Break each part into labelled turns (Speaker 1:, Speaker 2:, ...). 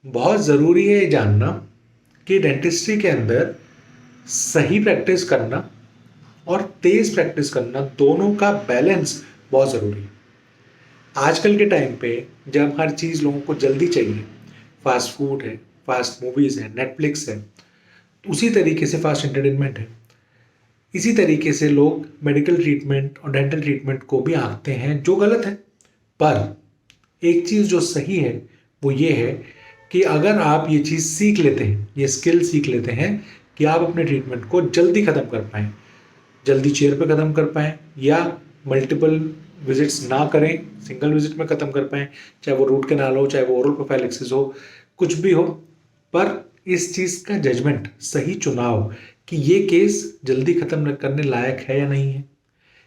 Speaker 1: बहुत ज़रूरी है ये जानना कि डेंटिस्ट्री के अंदर सही प्रैक्टिस करना और तेज़ प्रैक्टिस करना, दोनों का बैलेंस बहुत ज़रूरी है। आजकल के टाइम पे जब हर चीज़ लोगों को जल्दी चाहिए, फास्ट फूड है, फास्ट मूवीज़ है, नेटफ्लिक्स है, उसी तरीके से फास्ट एंटरटेनमेंट है। इसी तरीके से लोग मेडिकल ट्रीटमेंट और डेंटल ट्रीटमेंट को भी आंकते हैं, जो गलत है। पर एक चीज़ जो सही है वो ये है कि अगर आप ये चीज़ सीख लेते हैं, ये स्किल सीख लेते हैं कि आप अपने ट्रीटमेंट को जल्दी ख़त्म कर पाएँ, जल्दी चेयर पे ख़त्म कर पाएँ या मल्टीपल विजिट्स ना करें, सिंगल विजिट में ख़त्म कर पाएँ, चाहे वो रूट कैनाल हो, चाहे वो ओरल प्रोफाइलेक्सिस हो, कुछ भी हो। पर इस चीज़ का जजमेंट, सही चुनाव कि ये केस जल्दी ख़त्म करने लायक है या नहीं है,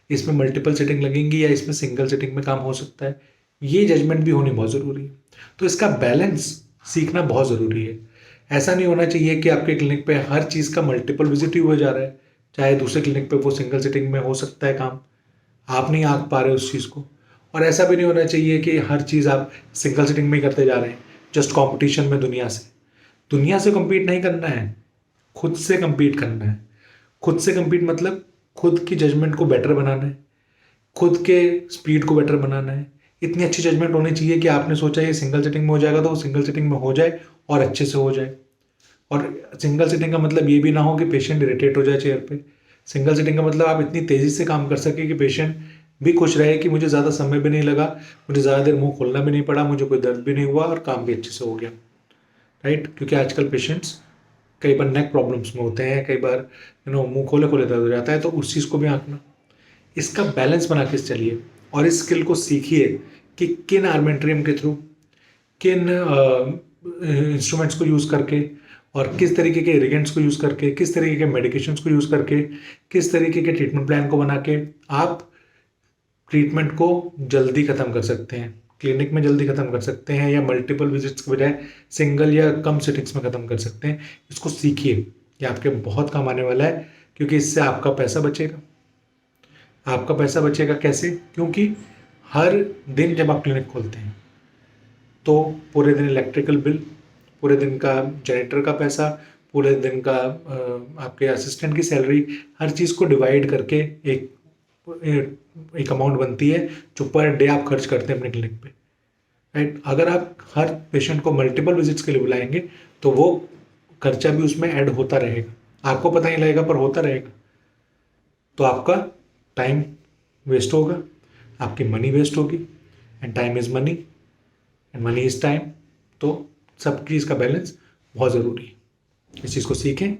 Speaker 1: इसमें मल्टीपल सिटिंग लगेंगी या इसमें सिंगल सिटिंग में काम हो सकता है, ये जजमेंट भी होनी बहुत ज़रूरी है। तो इसका बैलेंस सीखना बहुत ज़रूरी है। ऐसा नहीं होना चाहिए कि आपके क्लिनिक पे हर चीज़ का मल्टीपल विजिट ही हुआ जा रहा है, चाहे दूसरे क्लिनिक पे वो सिंगल सिटिंग में हो सकता है काम, आप नहीं आँक पा रहे उस चीज़ को। और ऐसा भी नहीं होना चाहिए कि हर चीज़ आप सिंगल सिटिंग में ही करते जा रहे हैं, जस्ट कॉम्पिटिशन में दुनिया से कम्पीट नहीं करना है, खुद से कम्पीट करना है। खुद से कम्पीट मतलब खुद की जजमेंट को बेटर बनाना है, खुद के स्पीड को बेटर बनाना है। इतनी अच्छी जजमेंट होनी चाहिए कि आपने सोचा ये सिंगल सिटिंग में हो जाएगा तो वो सिंगल सिटिंग में हो जाए और अच्छे से हो जाए। और सिंगल सिटिंग का मतलब ये भी ना हो कि पेशेंट इरिटेट हो जाए चेयर पे। सिंगल सिटिंग का मतलब आप इतनी तेज़ी से काम कर सके कि पेशेंट भी खुश रहे कि मुझे ज़्यादा समय भी नहीं लगा, मुझे ज़्यादा देर मुंह खोलना भी नहीं पड़ा, मुझे कोई दर्द भी नहीं हुआ और काम भी अच्छे से हो गया। राइट? क्योंकि आजकल पेशेंट्स कई बार नेक प्रॉब्लम्स में होते हैं, कई बार मुंह खोले खोले दर्द हो जाता है, तो उस चीज़ को भी आंकना। इसका बैलेंस बना के चलिए और इस स्किल को सीखिए कि किन आर्मेंट्रियम के थ्रू, किन इंस्ट्रूमेंट्स को यूज़ करके और किस तरीके के इरिगेंट्स को यूज़ करके, किस तरीके के मेडिकेशंस को यूज़ करके, किस तरीके के ट्रीटमेंट प्लान को बना के आप ट्रीटमेंट को जल्दी ख़त्म कर सकते हैं, क्लिनिक में जल्दी ख़त्म कर सकते हैं या मल्टीपल विजिट्स के बजाय सिंगल या कम सिटिंग्स में ख़त्म कर सकते हैं। इसको सीखिए, ये आपके बहुत काम आने वाला है, क्योंकि इससे आपका पैसा बचेगा। आपका पैसा बचेगा कैसे? क्योंकि हर दिन जब आप क्लिनिक खोलते हैं तो पूरे दिन इलेक्ट्रिकल बिल, पूरे दिन का जनरेटर का पैसा, पूरे दिन का आपके असिस्टेंट की सैलरी, हर चीज़ को डिवाइड करके एक अमाउंट बनती है जो पर डे आप खर्च करते हैं अपने क्लिनिक पे। राइट? अगर आप हर पेशेंट को मल्टीपल विजिट्स के लिए बुलाएंगे तो वो खर्चा भी उसमें ऐड होता रहेगा, आपको पता नहीं लगेगा पर होता रहेगा। तो आपका टाइम वेस्ट होगा, आपकी मनी वेस्ट होगी, and time is money and money is time. तो सब चीज़ का बैलेंस बहुत ज़रूरी है। इस चीज़ को सीखें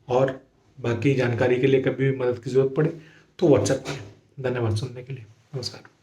Speaker 1: और बाकी जानकारी के लिए कभी भी मदद की ज़रूरत पड़े तो व्हाट्सएप करें। धन्यवाद सुनने के लिए। नमस्कार।